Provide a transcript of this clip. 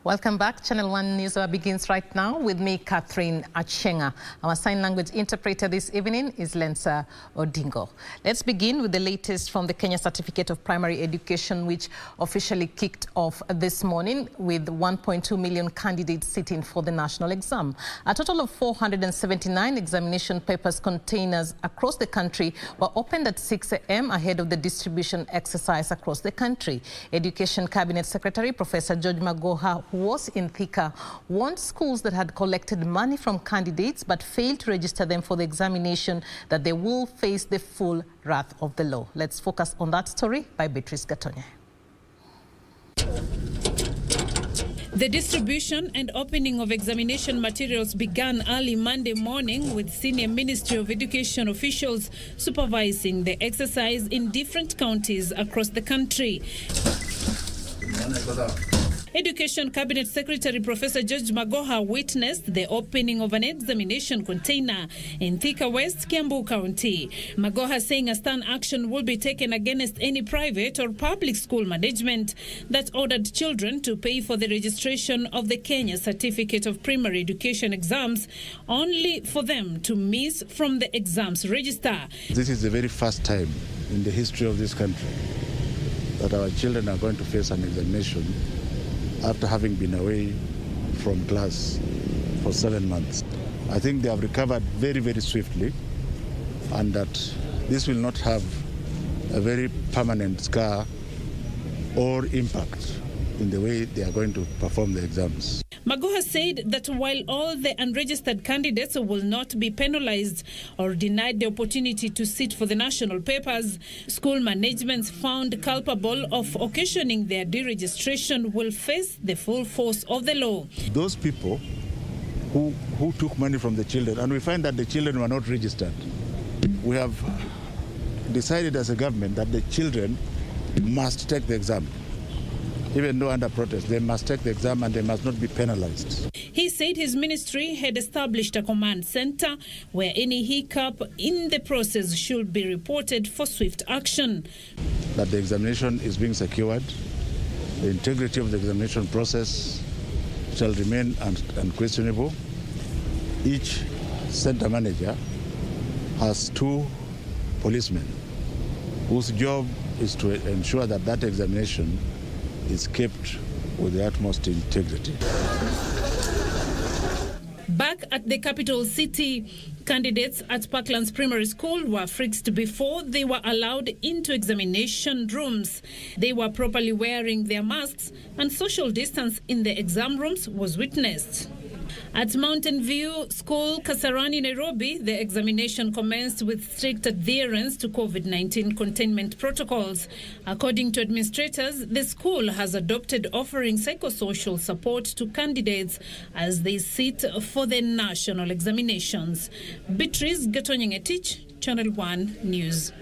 Welcome back. Channel 1 News Hour begins right now with me, Catherine Achenga. Our sign language interpreter this evening is Lensa Odingo. Let's begin with the latest from the Kenya Certificate of Primary Education, which officially kicked off this morning with 1.2 million candidates sitting for the national exam. A total of 479 examination papers containers across the country were opened at 6 a.m. ahead of the distribution exercise across the country. Education Cabinet Secretary Professor Magoha, who was in Thika, warned schools that had collected money from candidates but failed to register them for the examination that they will face the full wrath of the law. Let's focus on that story by Beatrice Gatonye. The distribution and opening of examination materials began early Monday morning with senior Ministry of Education officials supervising the exercise in different counties across the country. Education Cabinet Secretary Professor Magoha witnessed the opening of an examination container in Thika West, Kiambu County. Magoha saying a stern action will be taken against any private or public school management that ordered children to pay for the registration of the Kenya Certificate of Primary Education exams only for them to miss from the exams register. This is the very first time in the history of this country that our children are going to face an examination after having been away from class for 7 months. I think they have recovered very, very swiftly, and that this will not have a very permanent scar or impact in the way they are going to perform the exams. Magoha said that while all the unregistered candidates will not be penalized or denied the opportunity to sit for the national papers, school managements found culpable of occasioning their deregistration will face the full force of the law. Those people who took money from the children, and we find that the children were not registered, we have decided as a government that the children must take the exam. Even though under protest, they must take the exam and they must not be penalized. He said his ministry had established a command center where any hiccup in the process should be reported for swift action. That the examination is being secured, the integrity of the examination process shall remain unquestionable. Each center manager has 2 policemen whose job is to ensure that that examination is kept with the utmost integrity. Back at the capital city, candidates at Parklands Primary School were frisked before they were allowed into examination rooms. They were properly wearing their masks and social distance in the exam rooms was witnessed. At Mountain View School, Kasarani, Nairobi, the examination commenced with strict adherence to COVID-19 containment protocols. According to administrators, the school has adopted offering psychosocial support to candidates as they sit for the national examinations. Beatrice Gatonye, Channel 1 News.